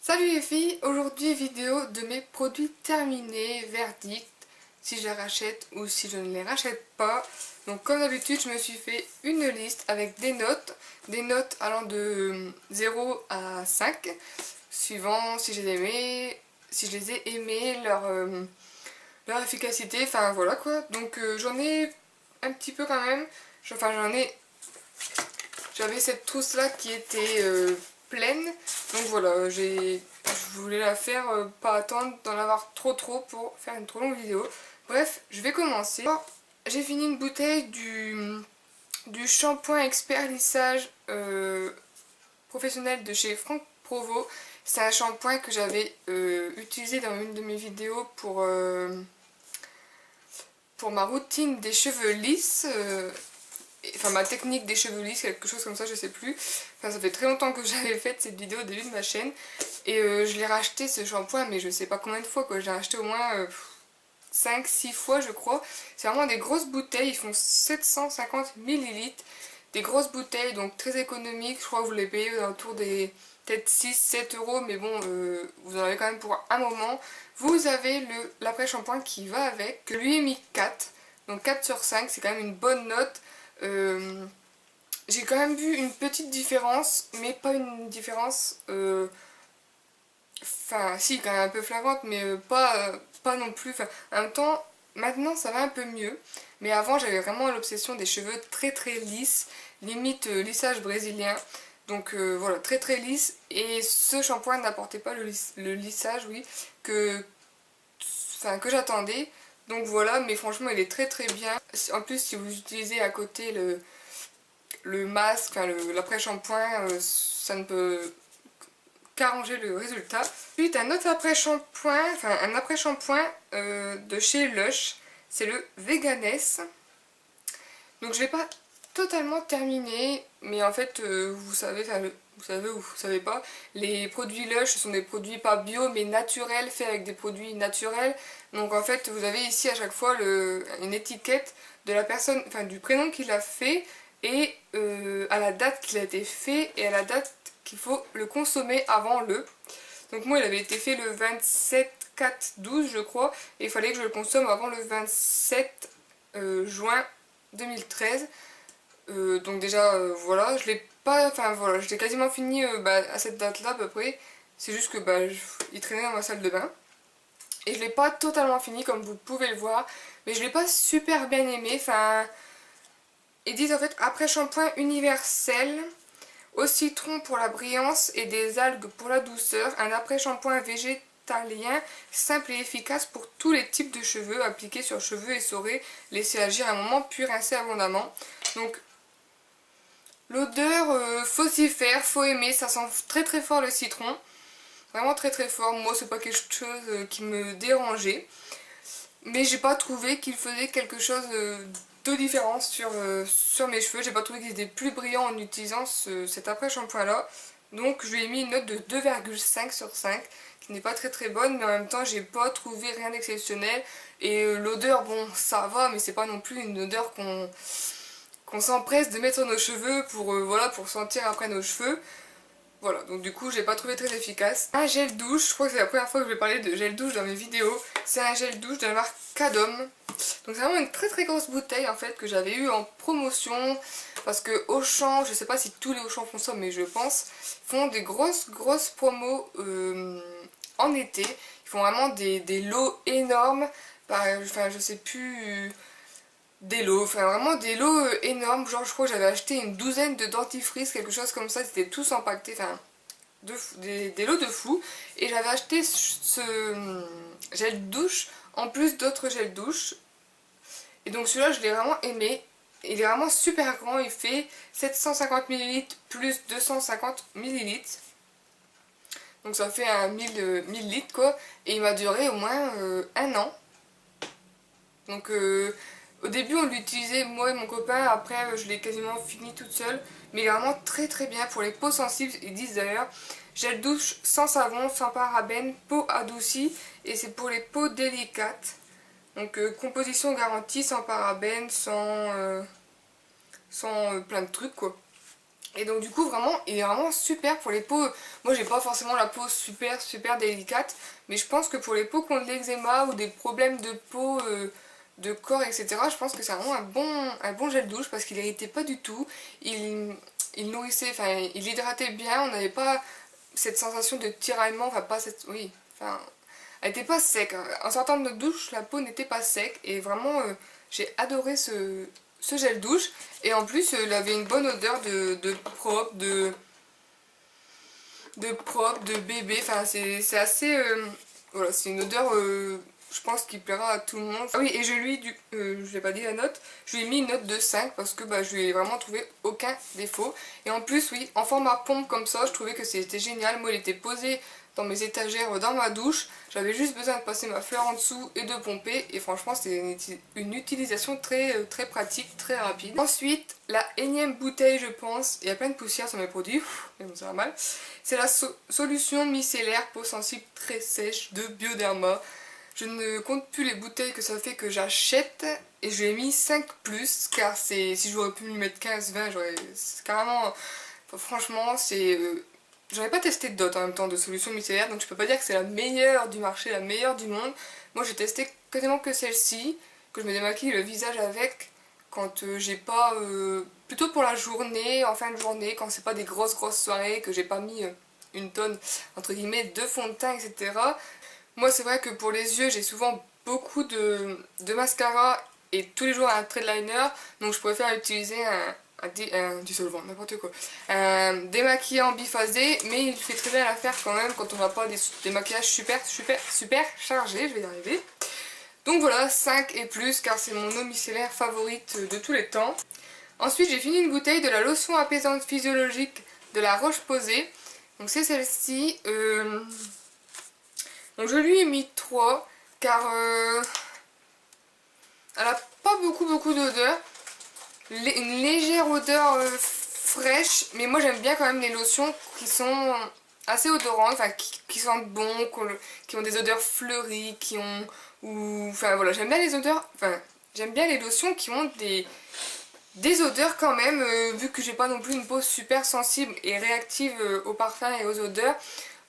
Salut les filles, aujourd'hui vidéo de mes produits terminés, verdict, si je les rachète ou si je ne les rachète pas. Donc comme d'habitude je me suis fait une liste avec des notes allant de 0 à 5, suivant si je les ai aimés, leur efficacité, enfin voilà quoi. Donc j'en ai un petit peu quand même, j'avais cette trousse là qui était pleine, donc voilà, je voulais la faire, pas attendre d'en avoir trop pour faire une trop longue vidéo. Bref, je vais commencer. J'ai fini une bouteille du shampoing expert lissage professionnel de chez Franck Provo. C'est un shampoing que j'avais utilisé dans une de mes vidéos pour ma routine des cheveux lisses. Enfin ma technique des cheveux lisses, quelque chose comme ça, je sais plus. Enfin ça fait très longtemps que j'avais fait cette vidéo au début de ma chaîne. Et je l'ai racheté ce shampoing, mais je sais pas combien de fois quoi. J'ai racheté au moins 5-6 fois je crois. C'est vraiment des grosses bouteilles, ils font 750 millilitres. Des grosses bouteilles, donc très économiques. Je crois que vous les payez autour des peut-être 6-7 euros, mais bon, vous en avez quand même pour un moment. Vous avez l'après-shampoing qui va avec. Je lui ai mis 4, donc 4 sur 5, c'est quand même une bonne note. J'ai quand même vu une petite différence, mais pas une différence, enfin si quand même un peu flagrante, mais pas non plus, enfin en même temps, maintenant ça va un peu mieux, mais avant j'avais vraiment l'obsession des cheveux très lisses, limite lissage brésilien, donc voilà, très lisse, et ce shampoing n'apportait pas le lissage, oui, que j'attendais. Donc voilà, mais franchement il est très bien. En plus si vous utilisez à côté le masque, enfin l'après-shampoing, ça ne peut qu'arranger le résultat. Ensuite un autre après-shampoing, de chez Lush, c'est le Veganess. Donc je l'ai pas totalement terminé, mais en fait vous savez, vous savez ou vous savez pas, les produits Lush sont des produits pas bio mais naturels, faits avec des produits naturels. Donc en fait vous avez ici à chaque fois une étiquette de la personne, enfin du prénom qui l'a fait, et à la date qu'il a été fait et à la date qu'il faut le consommer avant le. Donc moi il avait été fait le 27/4/12 je crois, et il fallait que je le consomme avant le 27 juin 2013. Donc déjà voilà, je l'ai pas, enfin voilà, je l'ai quasiment fini à cette date là à peu près. C'est juste que il traînait dans ma salle de bain. Et je l'ai pas totalement fini comme vous pouvez le voir, mais je l'ai pas super bien aimé. Enfin, ils disent en fait après shampoing universel au citron pour la brillance et des algues pour la douceur, un après shampoing végétalien simple et efficace pour tous les types de cheveux, appliqué sur cheveux essorés, laissez agir un moment puis rincer abondamment. Donc l'odeur, faut s'y faire, faut aimer, ça sent très fort le citron. Vraiment très fort, moi c'est pas quelque chose qui me dérangeait. Mais j'ai pas trouvé qu'il faisait quelque chose de différent sur mes cheveux. J'ai pas trouvé qu'ils étaient plus brillants en utilisant cet après shampoing là. Donc je lui ai mis une note de 2,5 sur 5, qui n'est pas très bonne, mais en même temps j'ai pas trouvé rien d'exceptionnel. Et l'odeur, bon ça va, mais c'est pas non plus une odeur qu'on s'empresse de mettre sur nos cheveux pour, voilà, pour sentir après nos cheveux. Voilà, donc du coup j'ai pas trouvé très efficace. Un gel douche, je crois que c'est la première fois que je vais parler de gel douche dans mes vidéos. C'est un gel douche de la marque Cadom. Donc c'est vraiment une très grosse bouteille en fait que j'avais eu en promotion. Parce que Auchan, je sais pas si tous les Auchan font ça, mais je pense, font des grosses promos en été. Ils font vraiment des lots énormes. Enfin je sais plus, des lots, enfin vraiment des lots énormes. Genre je crois que j'avais acheté une douzaine de dentifrices, quelque chose comme ça, c'était tous empaquetés, enfin des lots de fou. Et j'avais acheté ce gel douche en plus d'autres gels douche. Et donc celui-là je l'ai vraiment aimé. Il est vraiment super grand, il fait 750 millilitres plus 250 millilitres. Donc ça fait un 1000 litres quoi. Et il m'a duré au moins un an. Donc au début on l'utilisait moi et mon copain, après je l'ai quasiment fini toute seule. Mais il est vraiment très bien pour les peaux sensibles. Ils disent d'ailleurs gel douche sans savon, sans parabènes, peau adoucie, et c'est pour les peaux délicates. Donc composition garantie, sans parabènes, sans plein de trucs quoi. Et donc du coup vraiment il est vraiment super pour les peaux. Moi j'ai pas forcément la peau super délicate, mais je pense que pour les peaux qui ont de l'eczéma ou des problèmes de peau, de corps, etc., je pense que c'est vraiment un bon gel douche parce qu'il irritait pas du tout. Il nourrissait, enfin il hydratait bien, on n'avait pas cette sensation de tiraillement, enfin pas cette. Oui, enfin. Elle était pas sec. En sortant de notre douche, la peau n'était pas sec. Et vraiment, j'ai adoré ce gel douche. Et en plus, il avait une bonne odeur de propre, de bébé. Enfin, c'est assez... voilà, c'est une odeur, je pense, qui plaira à tout le monde. Ah oui, et je l'ai pas dit la note, je lui ai mis une note de 5 parce que bah, je lui ai vraiment trouvé aucun défaut. Et en plus, oui, en format pompe comme ça, je trouvais que c'était génial. Moi, il était posé dans mes étagères dans ma douche. J'avais juste besoin de passer ma fleur en dessous et de pomper. Et franchement, c'est une utilisation très pratique, très rapide. Ensuite, la énième bouteille, je pense. Il y a plein de poussière sur mes produits. Mais bon, ça va mal. C'est la solution micellaire peau sensible très sèche de Bioderma. Je ne compte plus les bouteilles que ça fait que j'achète. Et je lui ai mis 5 plus. Car si j'aurais pu lui mettre 15-20, j'aurais carrément... Franchement, c'est... J'en ai pas testé d'autres en même temps de solutions micellaires, donc je peux pas dire que c'est la meilleure du marché, la meilleure du monde. Moi j'ai testé quasiment que celle-ci, que je me démaquille le visage avec quand j'ai pas... plutôt pour la journée, en fin de journée, quand c'est pas des grosses soirées, que j'ai pas mis une tonne, entre guillemets, de fond de teint, etc. Moi c'est vrai que pour les yeux, j'ai souvent beaucoup de mascara et tous les jours un trait de liner, donc je préfère utiliser un dissolvant, n'importe quoi. Un démaquillant biphasé, mais il fait très bien l'affaire quand même quand on n'a pas des maquillages super chargés, je vais y arriver. Donc voilà, 5 et plus car c'est mon eau micellaire favorite de tous les temps. Ensuite j'ai fini une bouteille de la lotion apaisante physiologique de la Roche-Posay. Donc c'est celle-ci. Donc je lui ai mis 3 car elle a pas beaucoup d'odeur. Une légère odeur fraîche, mais moi j'aime bien quand même les lotions qui sont assez odorantes, enfin qui sentent bon, qui ont des odeurs fleuries, enfin voilà, j'aime bien les odeurs, enfin j'aime bien les lotions qui ont des odeurs quand même, vu que j'ai pas non plus une peau super sensible et réactive aux parfums et aux odeurs.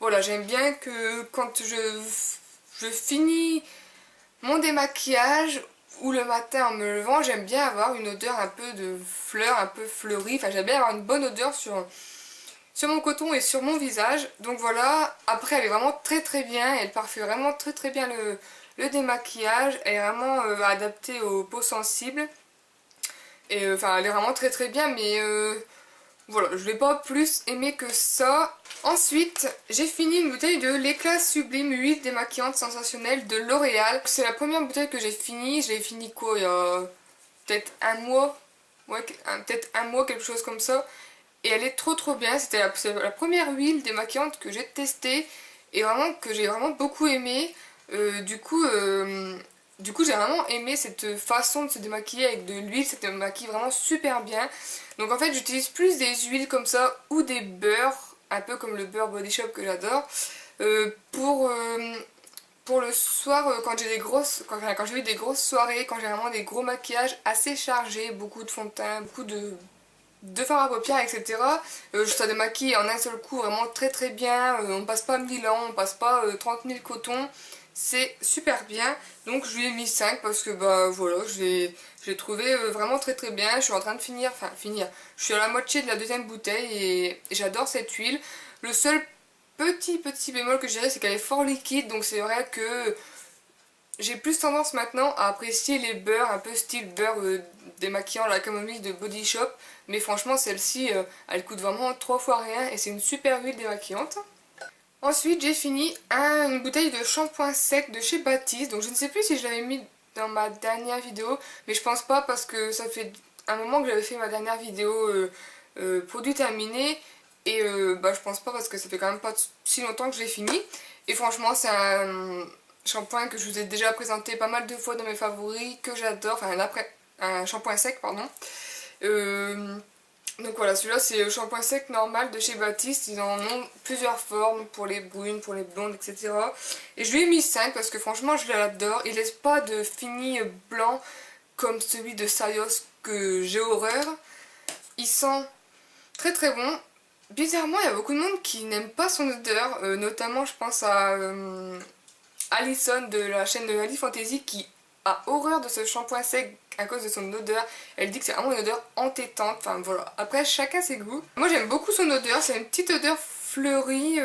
Voilà, j'aime bien que quand je finis mon démaquillage ou le matin en me levant, j'aime bien avoir une odeur un peu de fleurs, un peu fleurie. Enfin, j'aime bien avoir une bonne odeur sur mon coton et sur mon visage. Donc voilà, après elle est vraiment très bien. Elle parfait vraiment très bien le démaquillage. Elle est vraiment adaptée aux peaux sensibles. Et enfin, elle est vraiment très bien, mais voilà, je l'ai pas plus aimé que ça. Ensuite, j'ai fini une bouteille de l'éclat sublime huile démaquillante sensationnelle de L'Oréal. C'est la première bouteille que j'ai finie. Je l'ai fini quoi, il y a peut-être un mois. Ouais, peut-être un mois, quelque chose comme ça. Et elle est trop bien. C'était la première huile démaquillante que j'ai testée et vraiment que j'ai vraiment beaucoup aimé. Du coup, j'ai vraiment aimé cette façon de se démaquiller avec de l'huile. Ça te démaquille vraiment super bien. Donc en fait, j'utilise plus des huiles comme ça ou des beurres, un peu comme le beurre Body Shop que j'adore, pour le soir quand j'ai quand j'ai eu des grosses soirées, quand j'ai vraiment des gros maquillages assez chargés, beaucoup de fond de teint, beaucoup de fard à paupières, etc. Ça démaquille en un seul coup vraiment très bien. On passe pas 1000 ans, on passe pas 30 000 cotons. C'est super bien. Donc je lui ai mis 5 parce que bah voilà, j'ai trouvé vraiment très bien. Je suis en train de finir. Je suis à la moitié de la deuxième bouteille et j'adore cette huile. Le seul petit bémol que je dirais, c'est qu'elle est fort liquide. Donc c'est vrai que j'ai plus tendance maintenant à apprécier les beurres, un peu style beurre démaquillant à la camomille de Body Shop. Mais franchement, celle-ci, elle coûte vraiment 3 fois rien et c'est une super huile démaquillante. Ensuite, j'ai fini une bouteille de shampoing sec de chez Baptiste. Donc je ne sais plus si je l'avais mis dans ma dernière vidéo, mais je pense pas parce que ça fait un moment que j'avais fait ma dernière vidéo produit terminé. Et bah, je pense pas parce que ça fait quand même pas si longtemps que je l'ai fini. Et franchement, c'est un shampoing que je vous ai déjà présenté pas mal de fois dans mes favoris, que j'adore. Enfin, un shampoing sec, pardon. Donc voilà, celui-là c'est le shampoing sec normal de chez Baptiste. Ils en ont plusieurs formes pour les brunes, pour les blondes, etc. Et je lui ai mis 5 parce que franchement je l'adore. Il laisse pas de fini blanc comme celui de Sayos que j'ai horreur. Il sent Très très bon. Bizarrement, il y a beaucoup de monde qui n'aime pas son odeur, notamment je pense à Alison de la chaîne de Ali Fantasy qui a horreur de ce shampoing sec à cause de son odeur. Elle dit que c'est vraiment une odeur entêtante, enfin voilà. Après, chacun ses goûts. Moi j'aime beaucoup son odeur, c'est une petite odeur fleurie,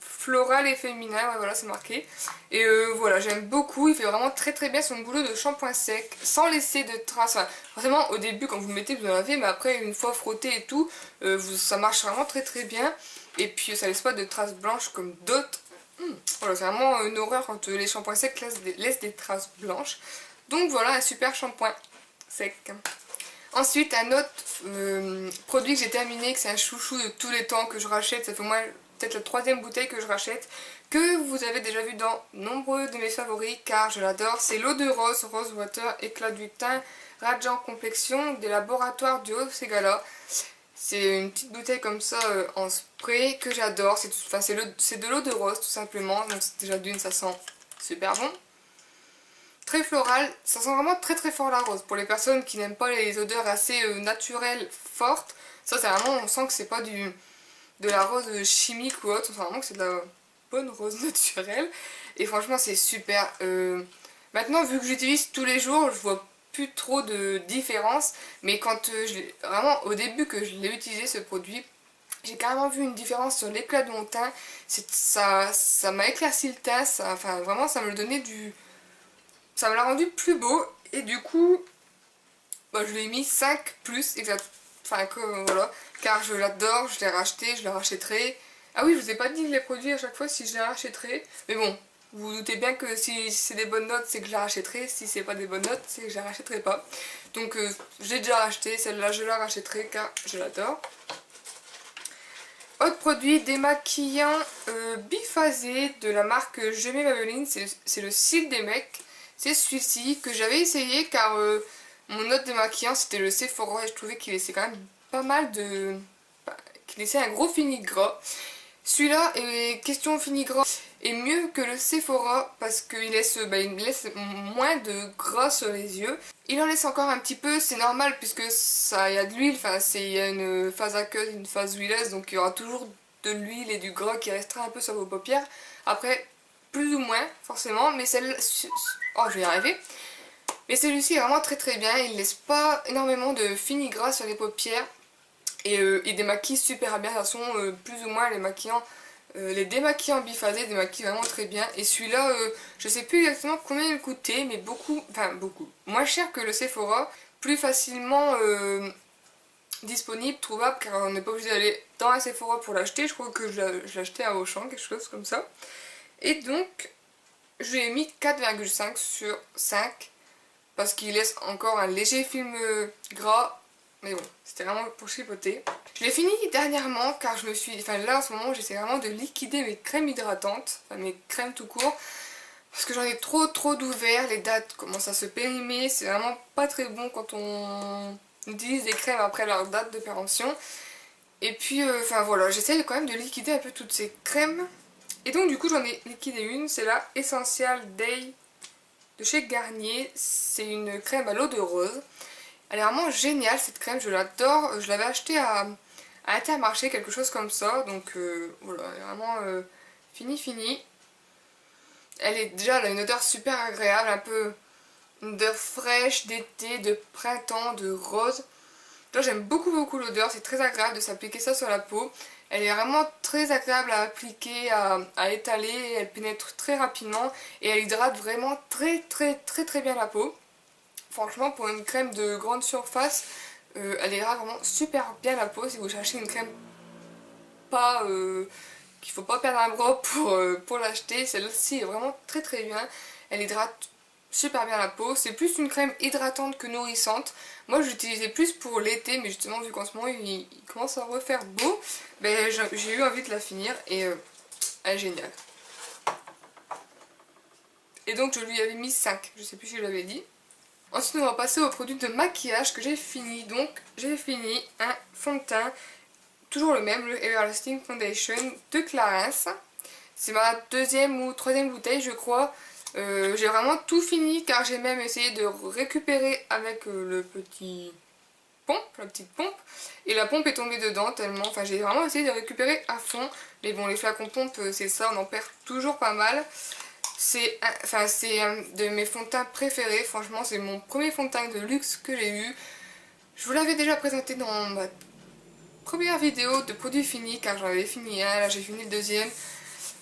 florale et féminin, ouais, voilà c'est marqué. Et voilà, j'aime beaucoup, il fait vraiment très très bien son boulot de shampoing sec, sans laisser de traces. Enfin, forcément au début quand vous le mettez vous en lavez, mais après une fois frotté et tout, ça marche vraiment très très bien. Et puis ça laisse pas de traces blanches comme d'autres. Voilà, c'est vraiment une horreur quand les shampoings secs laissent des traces blanches. Donc voilà, un super shampoing sec. Ensuite, un autre produit que j'ai terminé, que c'est un chouchou de tous les temps que je rachète, ça fait au moins peut-être la troisième bouteille que je rachète, que vous avez déjà vu dans nombreux de mes favoris car je l'adore, c'est l'eau de rose, Rose Water, éclat du teint, radiant complexion des laboratoires du Haut-Ségala. C'est une petite bouteille comme ça en spray que j'adore, c'est de l'eau de rose tout simplement, donc déjà d'une ça sent super bon. Très floral, ça sent vraiment très très fort la rose. Pour les personnes qui n'aiment pas les odeurs assez naturelles, fortes, ça c'est vraiment, on sent que c'est pas de la rose chimique ou autre, on sent vraiment que c'est de la bonne rose naturelle. Et franchement c'est super. Maintenant vu que j'utilise tous les jours, je vois plus trop de différence. Mais quand vraiment au début que je l'ai utilisé ce produit, j'ai carrément vu une différence sur l'éclat de mon teint. Ça m'a éclairci le teint, enfin vraiment ça me le donnait du... Ça me l'a rendu plus beau et du coup bah, je lui ai mis 5 plus exact. Enfin voilà, car je l'adore, je l'ai racheté, je le rachèterai. Ah oui, je vous ai pas dit les produits à chaque fois si je les rachèterai. Mais bon, vous vous doutez bien que si c'est des bonnes notes, c'est que je la rachèterai. Si c'est pas des bonnes notes, c'est que je la rachèterai pas. Donc j'ai déjà racheté, celle-là je la rachèterai car je l'adore. Autre produit démaquillant biphasé de la marque Je mets Maybelline, c'est le cils des mecs. C'est celui-ci que j'avais essayé car mon autre démaquillant c'était le Sephora et je trouvais qu'il laissait quand même pas mal de... qu'il laissait un gros fini gras. Celui-là, question fini gras, est mieux que le Sephora parce qu'il laisse, il laisse moins de gras sur les yeux. Il en laisse encore un petit peu, c'est normal puisque ça, il y a de l'huile, enfin il y a une phase aqueuse, une phase huileuse, donc il y aura toujours de l'huile et du gras qui restera un peu sur vos paupières. Après, plus ou moins forcément, mais celle... Oh, je vais y arriver. Mais celui-ci est vraiment très très bien, il laisse pas énormément de fini gras sur les paupières. Et il démaquille super bien, de toute façon plus ou moins les démaquillants biphasés démaquillent vraiment très bien. Et celui-là, je sais plus exactement combien il coûtait, mais beaucoup, enfin beaucoup, moins cher que le Sephora, plus facilement disponible, trouvable, car on n'est pas obligé d'aller dans un Sephora pour l'acheter. Je crois que je l'ai acheté à Auchan, quelque chose comme ça. Et donc, je lui ai mis 4,5 sur 5, parce qu'il laisse encore un léger film gras. Mais bon, c'était vraiment pour chipoter. Je l'ai fini dernièrement car je me suis... Enfin là en ce moment j'essaie vraiment de liquider mes crèmes hydratantes. Enfin mes crèmes tout court. Parce que j'en ai trop d'ouvert. Les dates commencent à se périmer. C'est vraiment pas très bon quand on utilise des crèmes après leur date de péremption. Et puis enfin voilà, j'essaie quand même de liquider un peu toutes ces crèmes. Et donc du coup j'en ai liquidé une. C'est la Essential Day de chez Garnier. C'est une crème à l'eau de rose. Elle est vraiment géniale cette crème, je l'adore. Je l'avais achetée à Intermarché, quelque chose comme ça. Donc voilà, elle est vraiment fini. Elle a une odeur super agréable, un peu une odeur fraîche d'été, de printemps, de rose. Là j'aime beaucoup l'odeur, c'est très agréable de s'appliquer ça sur la peau. Elle est vraiment très agréable à appliquer, à étaler, elle pénètre très rapidement et elle hydrate vraiment très bien la peau. Franchement, pour une crème de grande surface, elle ira vraiment super bien la peau. Si vous cherchez une crème pas qu'il faut pas perdre un bras pour l'acheter, celle-ci est vraiment très bien. Elle hydrate super bien la peau. C'est plus une crème hydratante que nourrissante. Moi, j'utilisais plus pour l'été, mais justement, vu qu'en ce moment, il commence à refaire beau, ben, j'ai eu envie de la finir et elle est géniale. Et donc, je lui avais mis 5, je sais plus si je l'avais dit. Ensuite on va passer au produit de maquillage que j'ai fini. Donc j'ai fini un fond de teint, toujours le même, le Everlasting Foundation de Clarins. C'est ma deuxième ou troisième bouteille je crois. J'ai vraiment tout fini car j'ai même essayé de récupérer avec le petit pompe, et la pompe est tombée dedans tellement, enfin j'ai vraiment essayé de récupérer à fond, mais bon les flacons pompe c'est ça, on en perd toujours pas mal. C'est un de mes fonds de teint préférés, franchement c'est mon premier fond de teint de luxe que j'ai eu. Je vous l'avais déjà présenté dans ma première vidéo de produits finis, car j'en avais fini un, là j'ai fini le deuxième.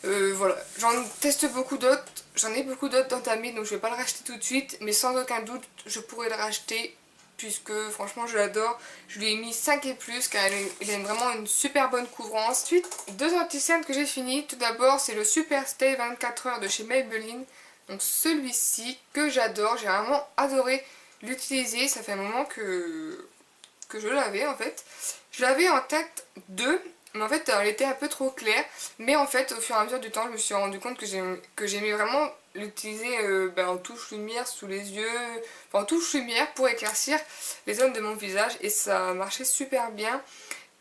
Voilà, j'en teste beaucoup d'autres, j'en ai beaucoup d'autres d'entamés, donc je vais pas le racheter tout de suite, mais sans aucun doute je pourrais le racheter, puisque franchement je l'adore. Je lui ai mis 5 et plus, car il a vraiment une super bonne couvrance. Ensuite, deux anti-cernes que j'ai fini. Tout d'abord c'est le Super Stay 24 heures de chez Maybelline, donc celui-ci que j'adore, j'ai vraiment adoré l'utiliser. Ça fait un moment que je l'avais en fait. Je l'avais en teinte 2, mais en fait elle était un peu trop claire. Mais en fait au fur et à mesure du temps je me suis rendu compte que j'aimais vraiment l'utiliser en touche lumière sous les yeux, enfin en touche lumière pour éclaircir les zones de mon visage, et ça marchait super bien.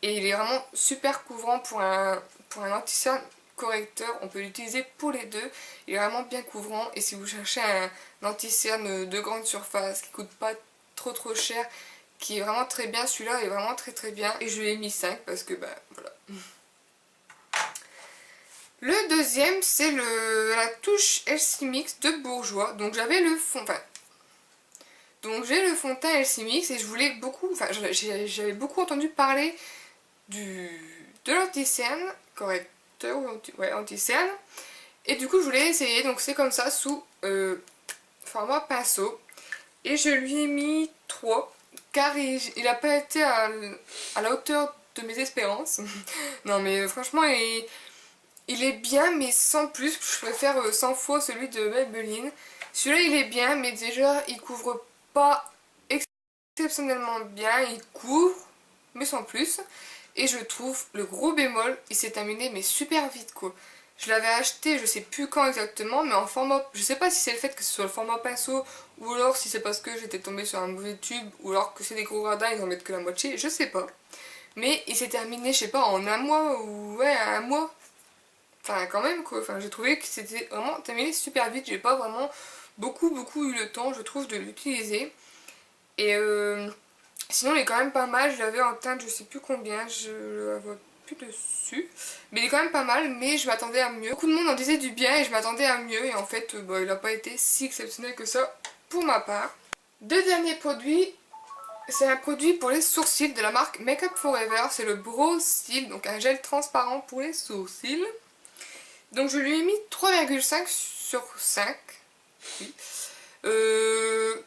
Et il est vraiment super couvrant pour un anti-cerne correcteur, on peut l'utiliser pour les deux. Il est vraiment bien couvrant, et si vous cherchez un anti-cerne de grande surface qui coûte pas trop cher, qui est vraiment très bien, celui-là est vraiment très bien, et je lui ai mis 5 parce que voilà. Le deuxième c'est la touche LC Mix de Bourjois, donc j'avais le fond, donc j'ai le fond de teint LC Mix, et je voulais beaucoup, j'avais beaucoup entendu parler de l'anti-cerne correcteur, ouais, anti-cerne, et du coup je voulais essayer, donc c'est comme ça sous format pinceau, et je lui ai mis 3 car il n'a pas été à la hauteur de mes espérances. Non mais franchement il est bien, mais sans plus. Je préfère 100 fois celui de Maybelline. Celui-là il est bien, mais déjà il couvre pas exceptionnellement bien, il couvre mais sans plus. Et je trouve le gros bémol, il s'est terminé mais super vite quoi. Je l'avais acheté, je sais plus quand exactement, mais en format, je sais pas si c'est le fait que ce soit le format pinceau, ou alors si c'est parce que j'étais tombée sur un mauvais tube, ou alors que c'est des gros radins, ils en mettent que la moitié, je sais pas. Mais il s'est terminé, je sais pas, en un mois, ou ouais, un mois. Enfin quand même quoi, enfin j'ai trouvé que c'était vraiment terminé super vite, j'ai pas vraiment beaucoup eu le temps, je trouve, de l'utiliser. Et sinon il est quand même pas mal, je l'avais en teinte je sais plus combien, je le vois plus dessus, mais il est quand même pas mal, mais je m'attendais à mieux. Beaucoup de monde en disait du bien et je m'attendais à mieux, et en fait il n'a pas été si exceptionnel que ça pour ma part. Deux derniers produits, c'est un produit pour les sourcils de la marque Make Up For Ever, c'est le Brow Seal, donc un gel transparent pour les sourcils. Donc je lui ai mis 3,5 sur 5, oui.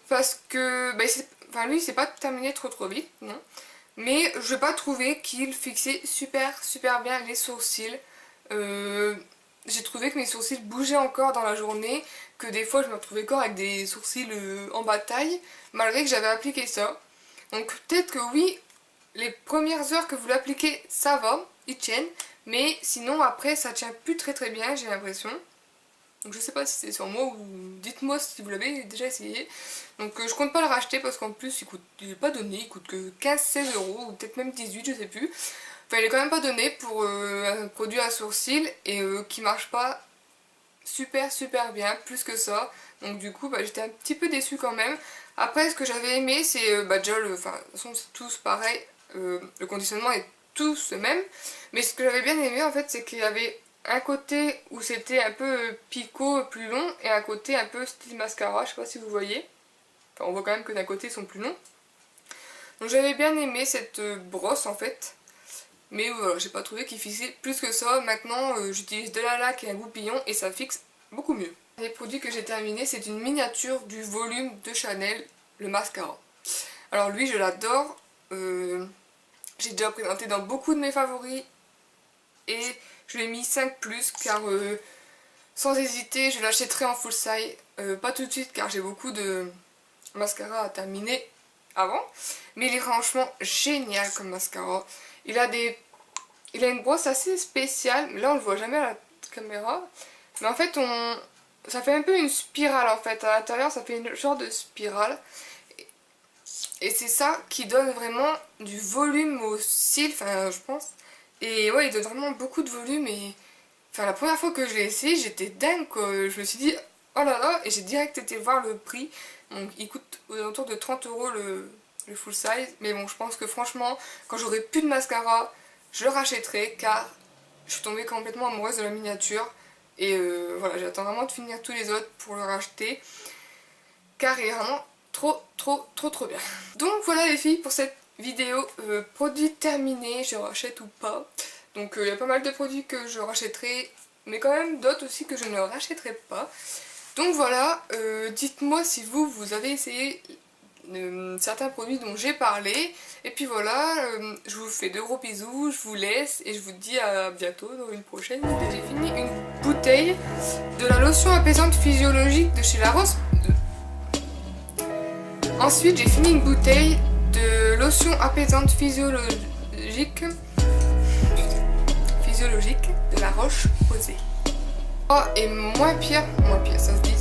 Parce que lui c'est pas terminé trop vite, non. Mais je n'ai pas trouvé qu'il fixait super bien les sourcils. J'ai trouvé que mes sourcils bougeaient encore dans la journée, que des fois je me retrouvais encore avec des sourcils en bataille, malgré que j'avais appliqué ça. Donc peut-être que oui, les premières heures que vous l'appliquez, ça va, ils tiennent, mais sinon après ça tient plus très bien, j'ai l'impression. Donc je sais pas si c'est sur moi, ou dites-moi si vous l'avez déjà essayé. Donc je compte pas le racheter parce qu'en plus il est pas donné, il coûte que 15-16 euros, ou peut-être même 18, je sais plus. Enfin il est quand même pas donné pour un produit à sourcils, et qui marche pas super bien, plus que ça. Donc du coup j'étais un petit peu déçue quand même. Après ce que j'avais aimé c'est déjà de toute façon c'est tous pareil, le conditionnement est tous le même. Mais ce que j'avais bien aimé en fait c'est qu'il y avait un côté où c'était un peu picot plus long, et un côté un peu style mascara, je sais pas si vous voyez. Enfin on voit quand même que d'un côté ils sont plus longs. Donc j'avais bien aimé cette brosse en fait. Mais voilà, j'ai pas trouvé qu'il fixait plus que ça. Maintenant j'utilise de la laque et un goupillon et ça fixe beaucoup mieux. Les produits que j'ai terminés, c'est une miniature du volume de Chanel, le mascara. Alors lui je l'adore. J'ai déjà présenté dans beaucoup de mes favoris. Et je lui ai mis 5+, car sans hésiter je l'achèterai en full size. Pas tout de suite car j'ai beaucoup de mascara à terminer avant. Mais il est franchement génial comme mascara. Il a une brosse assez spéciale, mais là on le voit jamais à la caméra. Mais en fait ça fait un peu une spirale en fait. À l'intérieur ça fait une genre de spirale. Et c'est ça qui donne vraiment du volume au cils, je pense. Et ouais, il donne vraiment beaucoup de volume, et la première fois que je l'ai essayé, j'étais dingue quoi. Je me suis dit oh là là, et j'ai direct été voir le prix. Donc il coûte aux alentours de 30 € le full size. Mais bon, je pense que franchement, quand j'aurai plus de mascara, je le rachèterai car je suis tombée complètement amoureuse de la miniature. Et voilà, j'attends vraiment de finir tous les autres pour le racheter. Car il est vraiment trop bien. Donc voilà les filles pour cette vidéo. Produit terminé, je rachète ou pas. Donc il y a pas mal de produits que je rachèterai, mais quand même d'autres aussi que je ne rachèterai pas. Donc voilà, dites-moi si vous avez essayé certains produits dont j'ai parlé. Et puis voilà, je vous fais de gros bisous, je vous laisse et je vous dis à bientôt dans une prochaine vidéo. J'ai fini une bouteille de la lotion apaisante physiologique de chez La Rose. Ensuite j'ai fini une bouteille de lotion apaisante physiologique de La Roche-Posay. Oh, et moins pire, ça se dit.